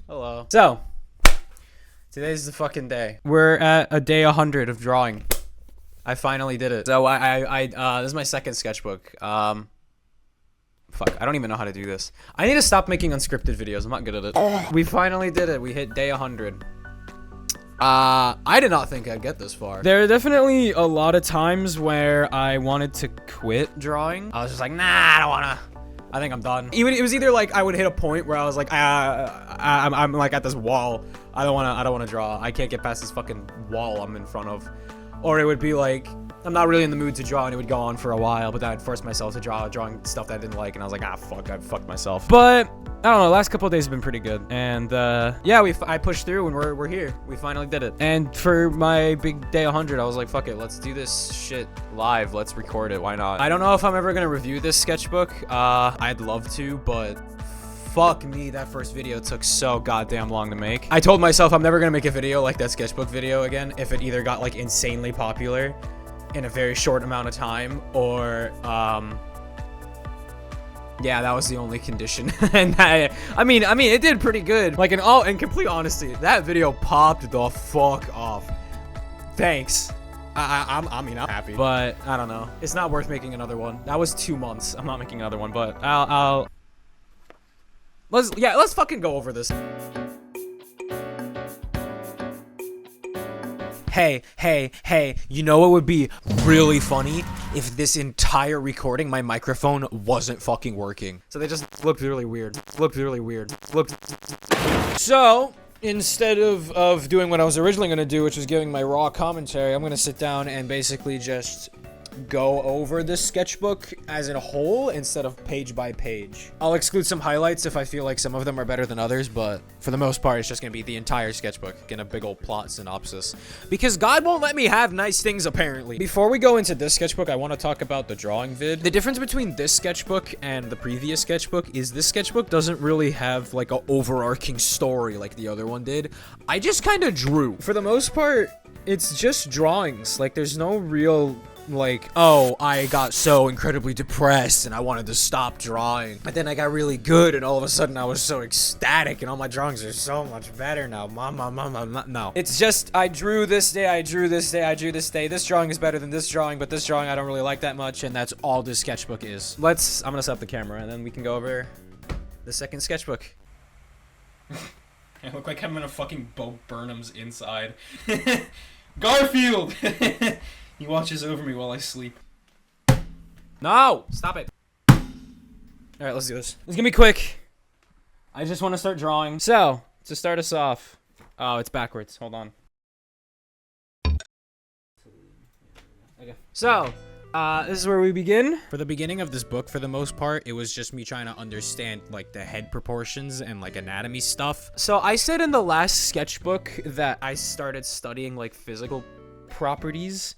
Hello. So, today's the fucking day. We're at a day 100 of drawing. I finally did it. So this is my second sketchbook. Fuck, I don't even know how to do this. I need to stop making unscripted videos. I'm not good at it. We finally did it. We hit day 100. I did not think I'd get this far. There are definitely a lot of times where I wanted to quit drawing. I was just like, nah, I don't wanna. I think I'm done. It was either like I would hit a point where I was like, I'm like at this wall. I don't wanna draw. I can't get past this fucking wall I'm in front of. Or it would be like, I'm not really in the mood to draw and it would go on for a while, but then I'd force myself to drawing stuff that I didn't like, and I was like, fuck, I fucked myself. But I don't know, last couple of days have been pretty good. And yeah, I pushed through and we're here. We finally did it. And for my big day 100, I was like, fuck it, let's do this shit live. Let's record it, why not? I don't know if I'm ever gonna review this sketchbook. I'd love to, but fuck me, that first video took so goddamn long to make. I told myself I'm never gonna make a video like that sketchbook video again if it either got like insanely popular in a very short amount of time, or yeah, that was the only condition. And I mean it did pretty good. Like in complete honesty, that video popped the fuck off. Thanks. I mean, I'm happy, but I don't know, it's not worth making another one. That was 2 months. I'm not making another one, but let's fucking go over this. Hey, you know what would be really funny? If this entire recording, my microphone wasn't fucking working. So they just looked really weird. So, instead of doing what I was originally gonna do, which was giving my raw commentary, I'm gonna sit down and basically just go over this sketchbook as a whole instead of page by page. I'll exclude some highlights if I feel like some of them are better than others, but for the most part, it's just gonna be the entire sketchbook, getting a big old plot synopsis. Because God won't let me have nice things, apparently. Before we go into this sketchbook, I want to talk about the drawing vid. The difference between this sketchbook and the previous sketchbook is this sketchbook doesn't really have like an overarching story like the other one did. I just kind of drew. For the most part, it's just drawings. Like, there's no real like, oh, I got so incredibly depressed and I wanted to stop drawing, but then I got really good and all of a sudden I was so ecstatic and all my drawings are so much better now. No. It's just, I drew this day, I drew this day, I drew this day. This drawing is better than this drawing, but this drawing I don't really like that much, and that's all this sketchbook is. I'm gonna set up the camera and then we can go over the second sketchbook. I look like I'm in a fucking Bo Burnham's inside. Garfield! He watches over me while I sleep. No! Stop it. Alright, let's do this. It's gonna be quick. I just want to start drawing. So, to start us off. Oh, it's backwards. Hold on. Okay. So, this is where we begin. For the beginning of this book, for the most part, it was just me trying to understand, like, the head proportions and, like, anatomy stuff. So, I said in the last sketchbook that I started studying, like, physical properties.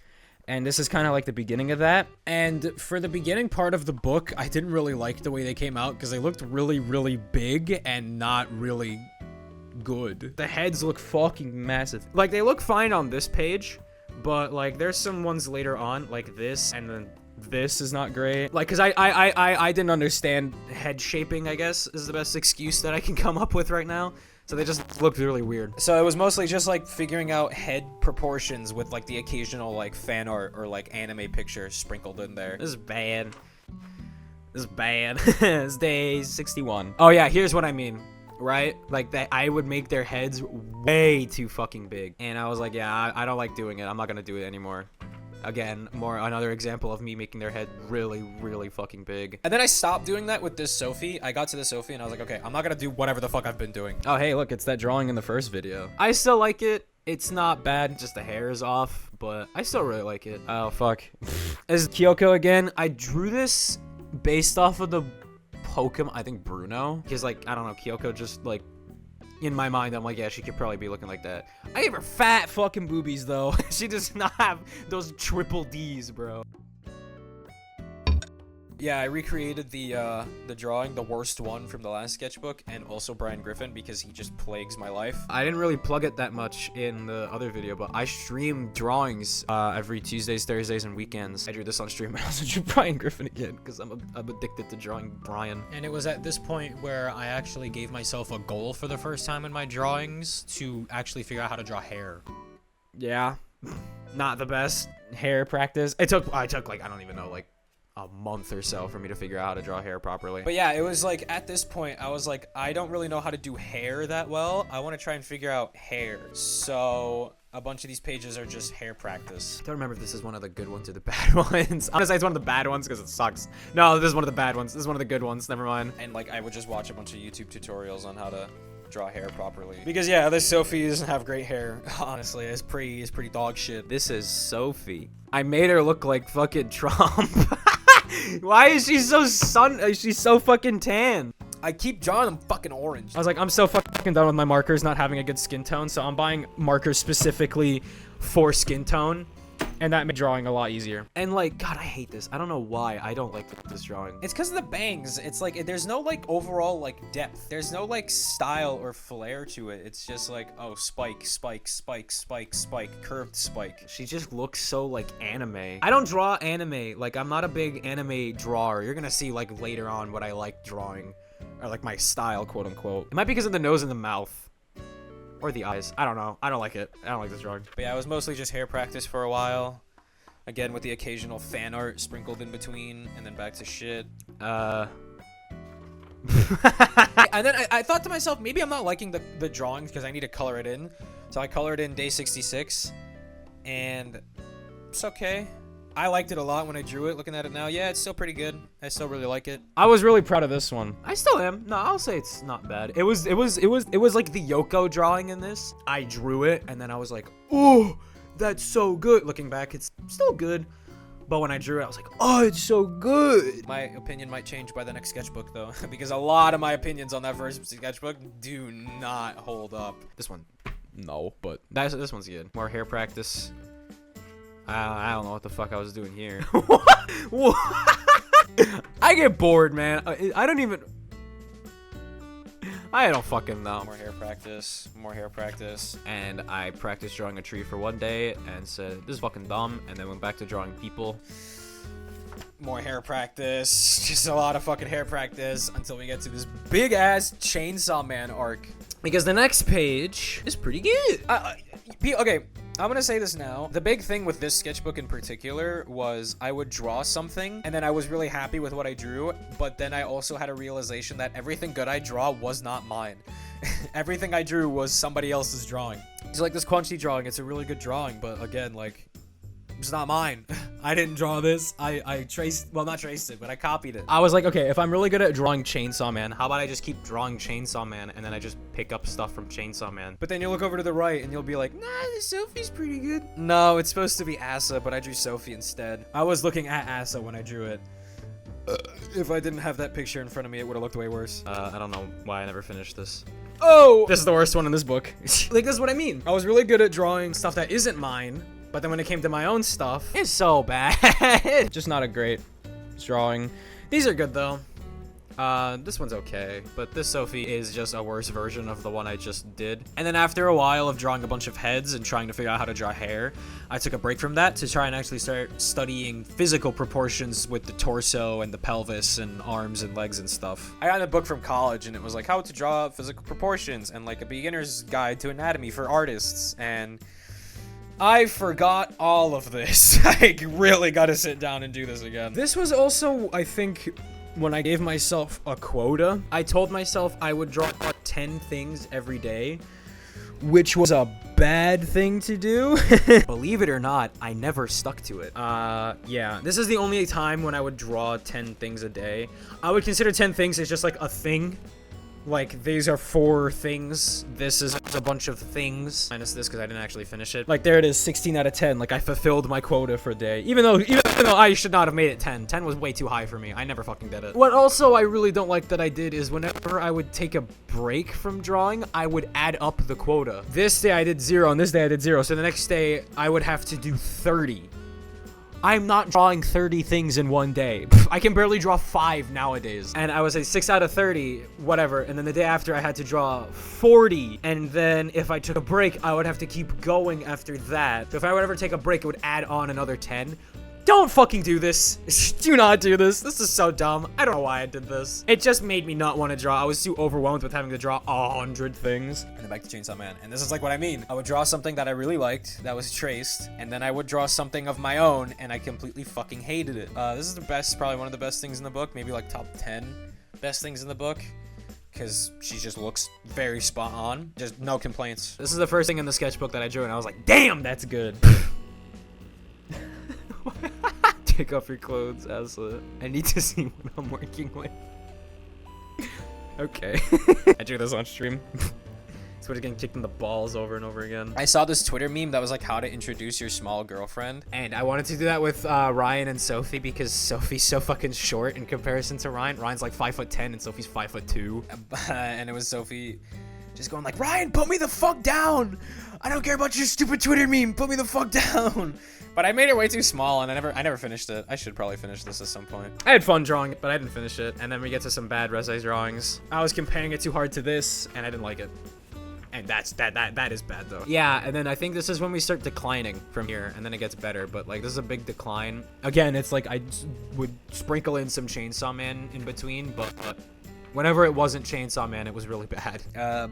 And this is kind of like the beginning of that. And for the beginning part of the book, I didn't really like the way they came out because they looked really, really big and not really good. The heads look fucking massive. Like, they look fine on this page, but like there's some ones later on, like this, and then this is not great. Like, cause I didn't understand head shaping, I guess, is the best excuse that I can come up with right now. So they just looked really weird. So it was mostly just like figuring out head proportions with like the occasional like fan art or like anime picture sprinkled in there. This is bad. This is bad. It's day 61. Oh yeah, here's what I mean, right? Like, that I would make their heads way too fucking big. And I was like, yeah, I don't like doing it. I'm not gonna do it anymore. Again, another example of me making their head really, really fucking big. And then I stopped doing that with this Sophie. I got to the Sophie and I was like, okay, I'm not gonna do whatever the fuck I've been doing. Oh, hey, look, it's that drawing in the first video. I still like it. It's not bad, just the hair is off, but I still really like it. Oh, fuck. This is Kyoko again. I drew this based off of the Pokemon, I think Bruno. Because, like, I don't know, Kyoko just, like, in my mind, I'm like, yeah, she could probably be looking like that. I gave her fat fucking boobies, though. She does not have those triple Ds, bro. Yeah, I recreated the drawing, the worst one from the last sketchbook, and also Brian Griffin because he just plagues my life. I didn't really plug it that much in the other video, but I stream drawings every Tuesdays, Thursdays, and weekends. I drew this on stream. I also drew Brian Griffin again because I'm addicted to drawing Brian. And it was at this point where I actually gave myself a goal for the first time in my drawings to actually figure out how to draw hair. Yeah, not the best hair practice. I took like, I don't even know, like a month or so for me to figure out how to draw hair properly. But yeah, it was like at this point I was like, I don't really know how to do hair that well. I want to try and figure out hair. So a bunch of these pages are just hair practice. I don't remember if this is one of the good ones or the bad ones. I'm gonna say it's one of the bad ones because it sucks. No, this is one of the bad ones. This is one of the good ones. Never mind. And like I would just watch a bunch of YouTube tutorials on how to draw hair properly. Because yeah, this Sophie doesn't have great hair. Honestly, it's pretty dog shit. This is Sophie. I made her look like fucking Trump. Why is she so she's so fucking tan? I keep drawing them fucking orange. I was like, I'm so fucking done with my markers not having a good skin tone, so I'm buying markers specifically for skin tone. And that made drawing a lot easier. And like, God, I hate this. I don't know why I don't like this drawing. It's because of the bangs. It's like, there's no like overall like depth. There's no like style or flair to it. It's just like, oh, spike, spike, spike, spike, spike, curved spike. She just looks so like anime. I don't draw anime. Like, I'm not a big anime drawer. You're gonna see like later on what I like drawing. Or like my style, quote unquote. It might be because of the nose and the mouth. Or the eyes. I don't know. I don't like it. I don't like this drawing. But yeah, it was mostly just hair practice for a while. Again, with the occasional fan art sprinkled in between, and then back to shit. And then I thought to myself, maybe I'm not liking the drawings because I need to color it in. So I colored in day 66, and it's okay. I liked it a lot when I drew it. Looking at it now, yeah, it's still pretty good. I still really like it. I was really proud of this one. I still am. No, I'll say it's not bad. It was like the Yoko drawing in this. I drew it, and then I was like, oh, that's so good. Looking back, it's still good. But when I drew it, I was like, oh, it's so good. My opinion might change by the next sketchbook, though, because a lot of my opinions on that first sketchbook do not hold up. This one, no, but this one's good. More hair practice. I don't know what the fuck I was doing here. What? I get bored, man. I don't fucking know. More hair practice. More hair practice. And I practiced drawing a tree for one day and said, this is fucking dumb. And then went back to drawing people. More hair practice. Just a lot of fucking hair practice until we get to this big ass Chainsaw Man arc. Because the next page is pretty good. Okay. I'm gonna say this now. The big thing with this sketchbook in particular was I would draw something and then I was really happy with what I drew, but then I also had a realization that everything good I draw was not mine. Everything I drew was somebody else's drawing. It's like this Quantity drawing, it's a really good drawing, but again, like, it's not mine. I didn't draw this. I traced, well, not traced it, but I copied it. I was like, okay, if I'm really good at drawing Chainsaw Man, how about I just keep drawing Chainsaw Man and then I just pick up stuff from Chainsaw Man. But then you look over to the right and you'll be like, nah, the Sophie's pretty good. No, it's supposed to be Asa, but I drew Sophie instead. I was looking at Asa when I drew it. If I didn't have that picture in front of me, it would have looked way worse. I don't know why I never finished this. Oh! This is the worst one in this book. Like, this is what I mean. I was really good at drawing stuff that isn't mine. But then when it came to my own stuff, it's so bad. Just not a great drawing. These are good, though. This one's okay. But this Sophie is just a worse version of the one I just did. And then after a while of drawing a bunch of heads and trying to figure out how to draw hair, I took a break from that to try and actually start studying physical proportions with the torso and the pelvis and arms and legs and stuff. I got a book from college, and it was like how to draw physical proportions and like a beginner's guide to anatomy for artists. And I forgot all of this. I really gotta sit down and do this again. This was also, I think, when I gave myself a quota. I told myself I would draw 10 things every day, which was a bad thing to do. Believe it or not, I never stuck to it. Yeah. This is the only time when I would draw 10 things a day. I would consider 10 things as just like a thing. Like, these are 4 things. This is a bunch of things. Minus this because I didn't actually finish it. Like, there it is, 16 out of 10. Like, I fulfilled my quota for a day. Even though I should not have made it 10. 10 was way too high for me. I never fucking did it. What also I really don't like that I did is whenever I would take a break from drawing, I would add up the quota. This day I did 0, and this day I did 0. So the next day, I would have to do 30. I'm not drawing 30 things in one day. I can barely draw 5 nowadays. And I was a 6 out of 30, whatever. And then the day after I had to draw 40. And then if I took a break, I would have to keep going after that. So if I would ever take a break, it would add on another 10. Don't fucking do this. Do not do this. This is so dumb. I don't know why I did this. It just made me not want to draw. I was too overwhelmed with having to draw 100 things. And then back to Chainsaw Man. And this is like what I mean. I would draw something that I really liked that was traced. And then I would draw something of my own. And I completely fucking hated it. This is the best, probably one of the best things in the book. Maybe like top 10 best things in the book. Because she just looks very spot on. Just no complaints. This is the first thing in the sketchbook that I drew. And I was like, damn, that's good. Take off your clothes, Asla. I need to see what I'm working with. Okay. I drew this on stream. So we're getting kicked in the balls over and over again. I saw this Twitter meme that was like how to introduce your small girlfriend. And I wanted to do that with Ryan and Sophie because Sophie's so fucking short in comparison to Ryan. Ryan's like 5'10" and Sophie's 5'2". And it was Sophie just going like, Ryan, put me the fuck down. I don't care about your stupid Twitter meme. Put me the fuck down. But I made it way too small, and I never finished it. I should probably finish this at some point. I had fun drawing it, but I didn't finish it. And then we get to some bad res drawings. I was comparing it too hard to this, and I didn't like it. And that is bad though. Yeah, and then I think this is when we start declining from here, and then it gets better. But like this is a big decline. Again, it's like I would sprinkle in some Chainsaw Man in between, but whenever it wasn't Chainsaw Man, it was really bad.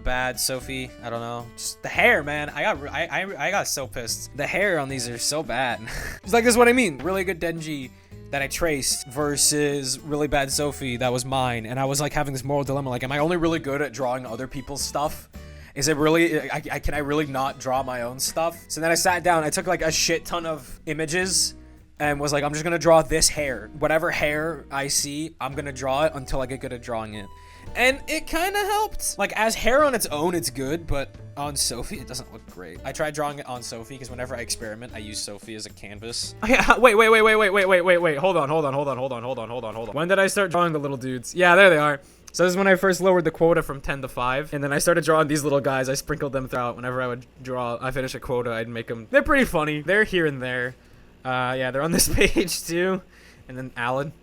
Bad Sophie. I don't know. Just the hair, man. I got so pissed. The hair on these are so bad. It's like this is what I mean. Really good Denji that I traced versus really bad Sophie that was mine, and I was like having this moral dilemma. Like, am I only really good at drawing other people's stuff? Is it really? Can I really not draw my own stuff? So then I sat down. I took like a shit ton of images. And was like, I'm just gonna draw this hair. Whatever hair I see, I'm gonna draw it until I get good at drawing it. And it kind of helped. Like, as hair on its own, it's good, but on Sophie, it doesn't look great. I tried drawing it on Sophie, because whenever I experiment, I use Sophie as a canvas. Oh, yeah, wait. Hold on. When did I start drawing the little dudes? Yeah, there they are. So this is when I first lowered the quota from 10 to 5. And then I started drawing these little guys. I sprinkled them throughout. Whenever I would I finish a quota, I'd make them. They're pretty funny. They're here and there. Yeah, they're on this page too. And then Alan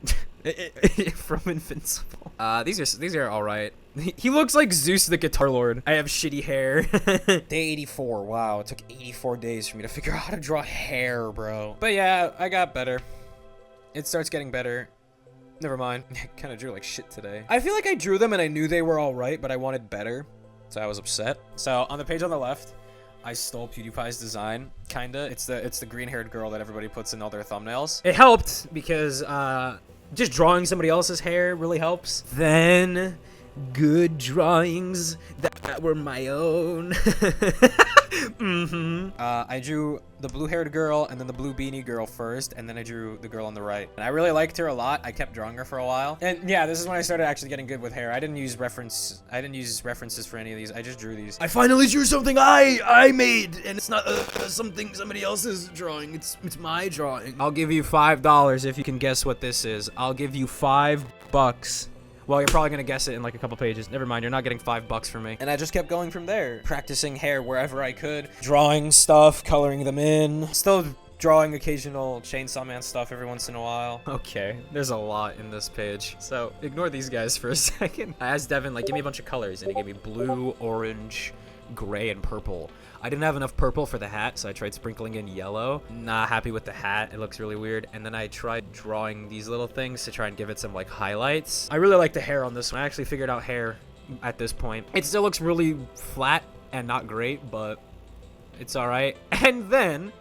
from Invincible. These are all right. He looks like Zeus the Guitar Lord. I have shitty hair. Day 84. Wow, it took 84 days for me to figure out how to draw hair, bro. But yeah, I got better. It starts getting better. Never mind. I kind of drew like shit today. I feel like I drew them and I knew they were all right, but I wanted better. So I was upset. So on the page on the left, I stole PewDiePie's design, kinda. It's the green-haired girl that everybody puts in all their thumbnails. It helped because just drawing somebody else's hair really helps. Then good drawings that were my own. I drew the blue-haired girl and then the blue beanie girl first, and then I drew the girl on the right. And I really liked her a lot. I kept drawing her for a while. And yeah, this is when I started actually getting good with hair. I didn't use references for any of these. I just drew these. I finally drew something I made, and it's not something somebody else's drawing. It's my drawing. I'll give you $5 if you can guess what this is. I'll give you $5. Well, you're probably gonna guess it in like a couple pages. Never mind, you're not getting $5 from me. And I just kept going from there, practicing hair wherever I could, drawing stuff, coloring them in, still drawing occasional Chainsaw Man stuff every once in a while. Okay, there's a lot in this page, so ignore these guys for a second. I asked Devin, like, give me a bunch of colors, and he gave me blue, orange, gray, and purple. I didn't have enough purple for the hat, so I tried sprinkling in yellow. Not happy with the hat. It looks really weird. And then I tried drawing these little things to try and give it some, like, highlights. I really like the hair on this one. I actually figured out hair at this point. It still looks really flat and not great, but it's all right. And then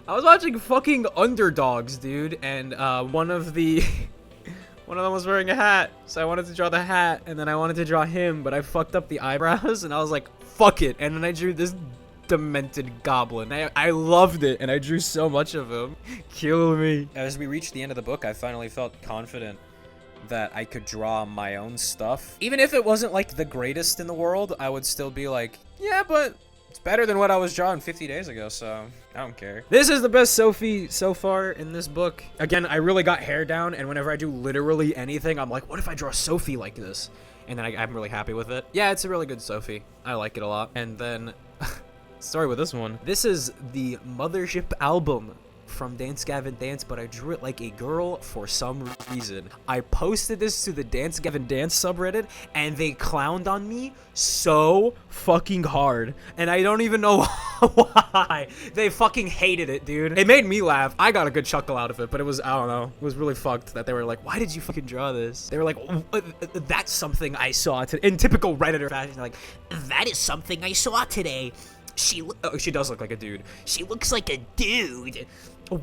I was watching fucking Underdogs, dude, and one of them was wearing a hat, so I wanted to draw the hat, and then I wanted to draw him, but I fucked up the eyebrows, and I was like, fuck it, and then I drew this demented goblin. I loved it, and I drew so much of him. Kill me. As we reached the end of the book, I finally felt confident that I could draw my own stuff. Even if it wasn't, like, the greatest in the world, I would still be like, yeah, but it's better than what I was drawing 50 days ago, so I don't care. This is the best Sophie so far in this book. Again, I really got hair down, and whenever I do literally anything, I'm like, what if I draw Sophie like this? And then I'm really happy with it. Yeah, it's a really good Sophie. I like it a lot. And then, story with this one. This is the Mothership album from Dance Gavin Dance, but I drew it like a girl for some reason. I posted this to the Dance Gavin Dance subreddit, and they clowned on me so fucking hard. And I don't even know why. They fucking hated it, dude. It made me laugh. I got a good chuckle out of it, but it was, I don't know, it was really fucked that they were like, why did you fucking draw this? They were like, that's something I saw today. In typical Redditor fashion, like, that is something I saw today. She does look like a dude. She looks like a dude.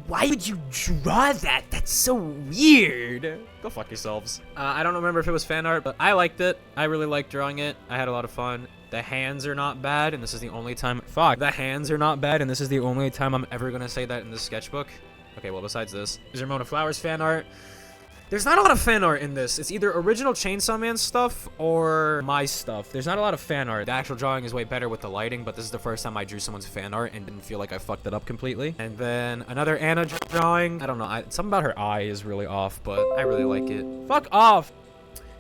Why would you draw that? That's so weird. Go fuck yourselves. I don't remember if it was fan art, but I liked it. I really liked drawing it. I had a lot of fun. The hands are not bad, and this is the only time... Fuck. The hands are not bad, and this is the only time I'm ever gonna say that in this sketchbook. Okay, well, besides this. Is Ramona Flowers fan art? There's not a lot of fan art in this. It's either original Chainsaw Man stuff or my stuff. There's not a lot of fan art. The actual drawing is way better with the lighting, but this is the first time I drew someone's fan art and didn't feel like I fucked it up completely. And then another Anna drawing. I don't know. Something about her eye is really off, but I really like it. Fuck off!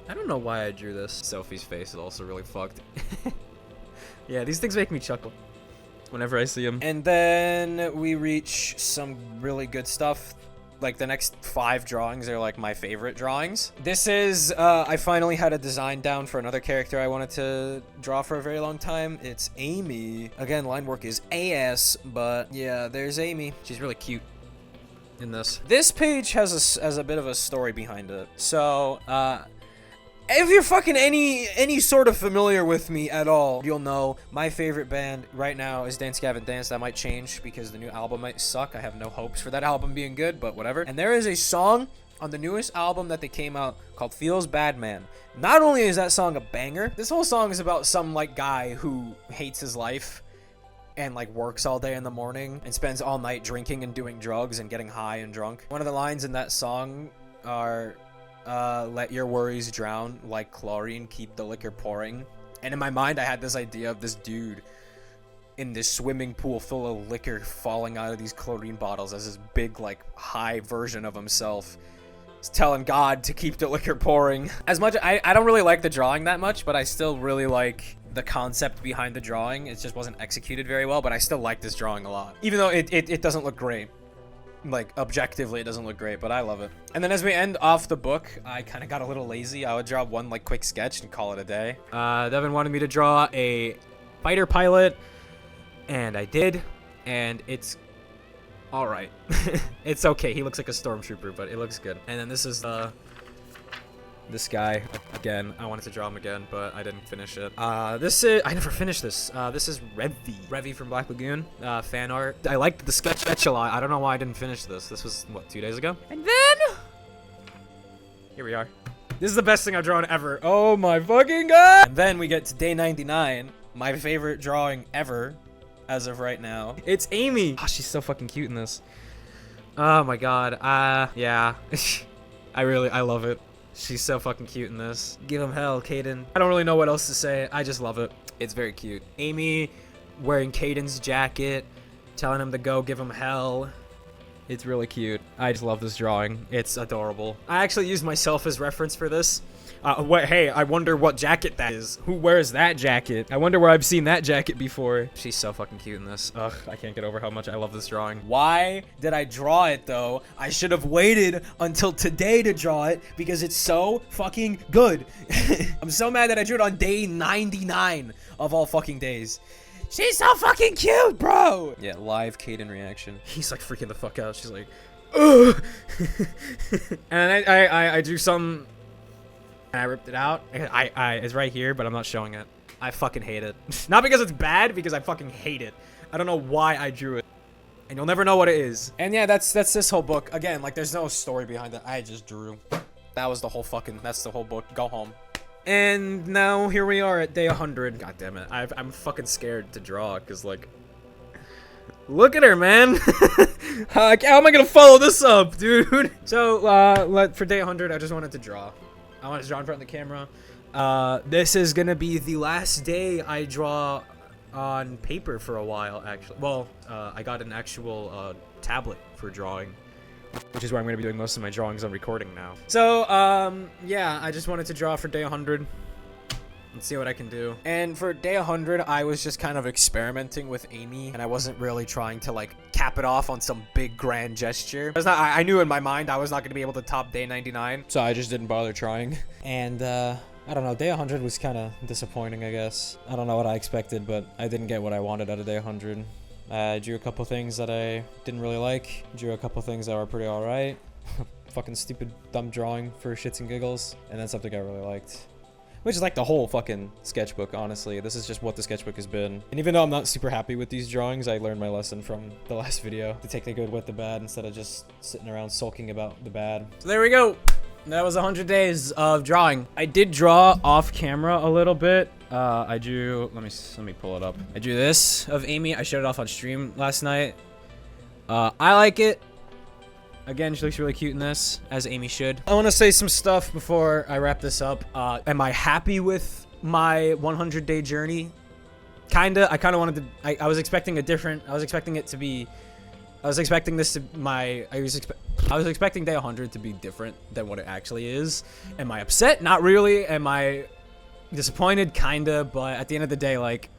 I don't know why I drew this. Sophie's face is also really fucked. Yeah, these things make me chuckle whenever I see them. And then we reach some really good stuff. Like, the next 5 drawings are, like, my favorite drawings. This is, I finally had a design down for another character I wanted to draw for a very long time. It's Amy. Again, line work is AS, but yeah, there's Amy. She's really cute in this. This page has a bit of a story behind it. So, if you're fucking any sort of familiar with me at all, you'll know my favorite band right now is Dance Gavin Dance. That might change because the new album might suck. I have no hopes for that album being good, but whatever. And there is a song on the newest album that they came out called Feels Bad Man. Not only is that song a banger, this whole song is about some, like, guy who hates his life and, like, works all day in the morning and spends all night drinking and doing drugs and getting high and drunk. One of the lines in that song are... let your worries drown like chlorine, keep the liquor pouring. And in my mind, I had this idea of this dude in this swimming pool full of liquor falling out of these chlorine bottles as this big, like, high version of himself. He's telling God to keep the liquor pouring. As much, I don't really like the drawing that much, but I still really like the concept behind the drawing. It just wasn't executed very well, but I still like this drawing a lot. Even though it doesn't look great. Like, objectively, it doesn't look great, but I love it. And then as we end off the book, I kind of got a little lazy. I would draw one, like, quick sketch and call it a day. Devin wanted me to draw a fighter pilot, and I did, and it's alright. It's okay. He looks like a stormtrooper, but it looks good. And then this is, this guy, again, I wanted to draw him again, but I didn't finish it. This is, I never finished this. This is Revy from Black Lagoon, fan art. I liked the sketch a lot. I don't know why I didn't finish this. This was, what, 2 days ago? And then, here we are. This is the best thing I've drawn ever. Oh my fucking god! And then we get to day 99, my favorite drawing ever, as of right now. It's Amy. Oh, she's so fucking cute in this. Oh my god, yeah. I love it. She's so fucking cute in this. Give him hell, Caden. I don't really know what else to say. I just love it. It's very cute. Amy wearing Caden's jacket, telling him to go give him hell. It's really cute. I just love this drawing. It's adorable. I actually used myself as reference for this. Hey, I wonder what jacket that is. Who wears that jacket? I wonder where I've seen that jacket before. She's so fucking cute in this. Ugh, I can't get over how much I love this drawing. Why did I draw it, though? I should have waited until today to draw it because it's so fucking good. I'm so mad that I drew it on day 99 of all fucking days. She's so fucking cute, bro! Yeah, live Caden reaction. He's like freaking the fuck out. She's like, ugh! And I drew some... And I ripped it out. It's right here, but I'm not showing it. I fucking hate it. Not because it's bad, because I fucking hate it. I don't know why I drew it. And you'll never know what it is. And yeah, that's this whole book. Again, like, there's no story behind it. I just drew. That was the whole fucking... That's the whole book. Go home. And now, here we are at day 100. God damn it. I'm fucking scared to draw, because, like... Look at her, man. How am I gonna follow this up, dude? So, for day 100, I just wanted to draw. I want to draw in front of the camera. This is gonna be the last day I draw on paper for a while, actually. Well, I got an actual tablet for drawing, which is where I'm gonna be doing most of my drawings on recording now. So, yeah, I just wanted to draw for day 100. and see what I can do. And for day 100, I was just kind of experimenting with Amy, and I wasn't really trying to like cap it off on some big grand gesture. I knew in my mind I was not going to be able to top day 99, so I just didn't bother trying. And I don't know, day 100 was kind of disappointing, I guess. I don't know what I expected, but I didn't get what I wanted out of day 100. I drew a couple things that I didn't really like. Drew a couple things that were pretty alright. Fucking stupid, dumb drawing for shits and giggles. And then something I really liked. Which is like the whole fucking sketchbook, honestly. This is just what the sketchbook has been. And even though I'm not super happy with these drawings, I learned my lesson from the last video. To take the good with the bad instead of just sitting around sulking about the bad. So there we go. That was 100 days of drawing. I did draw off camera a little bit. I drew, let me pull it up. I drew this of Amy. I showed it off on stream last night. I like it. Again, she looks really cute in this, as Amy should. I want to say some stuff before I wrap this up. Am I happy with my 100-day journey? Kinda. I kind of wanted to. I was expecting a different. I was expecting it to be. I was expecting this to my. I was expecting day 100 to be different than what it actually is. Am I upset? Not really. Am I disappointed? Kinda. But at the end of the day, like,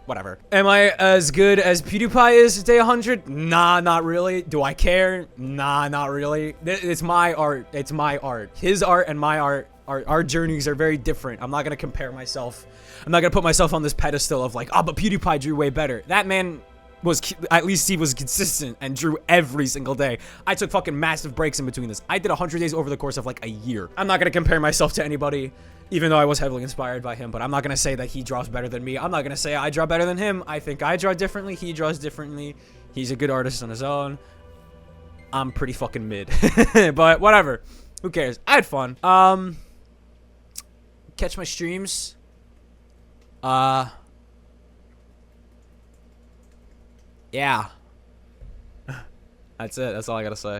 whatever. Am I as good as PewDiePie is day 100? Nah, not really. Do I care? Nah, not really. It's my art. It's my art. His art and my art, our journeys are very different. I'm not gonna compare myself. I'm not gonna put myself on this pedestal of like, oh, but PewDiePie drew way better. That man was, at least he was consistent and drew every single day. I took fucking massive breaks in between this. I did 100 days over the course of like a year. I'm not gonna compare myself to anybody, even though I was heavily inspired by him, but I'm not gonna say that he draws better than me. I'm not gonna say I draw better than him. I think I draw differently. He draws differently. He's a good artist on his own. I'm pretty fucking mid, but whatever. Who cares? I had fun. Catch my streams. Yeah. That's it. That's all I gotta say.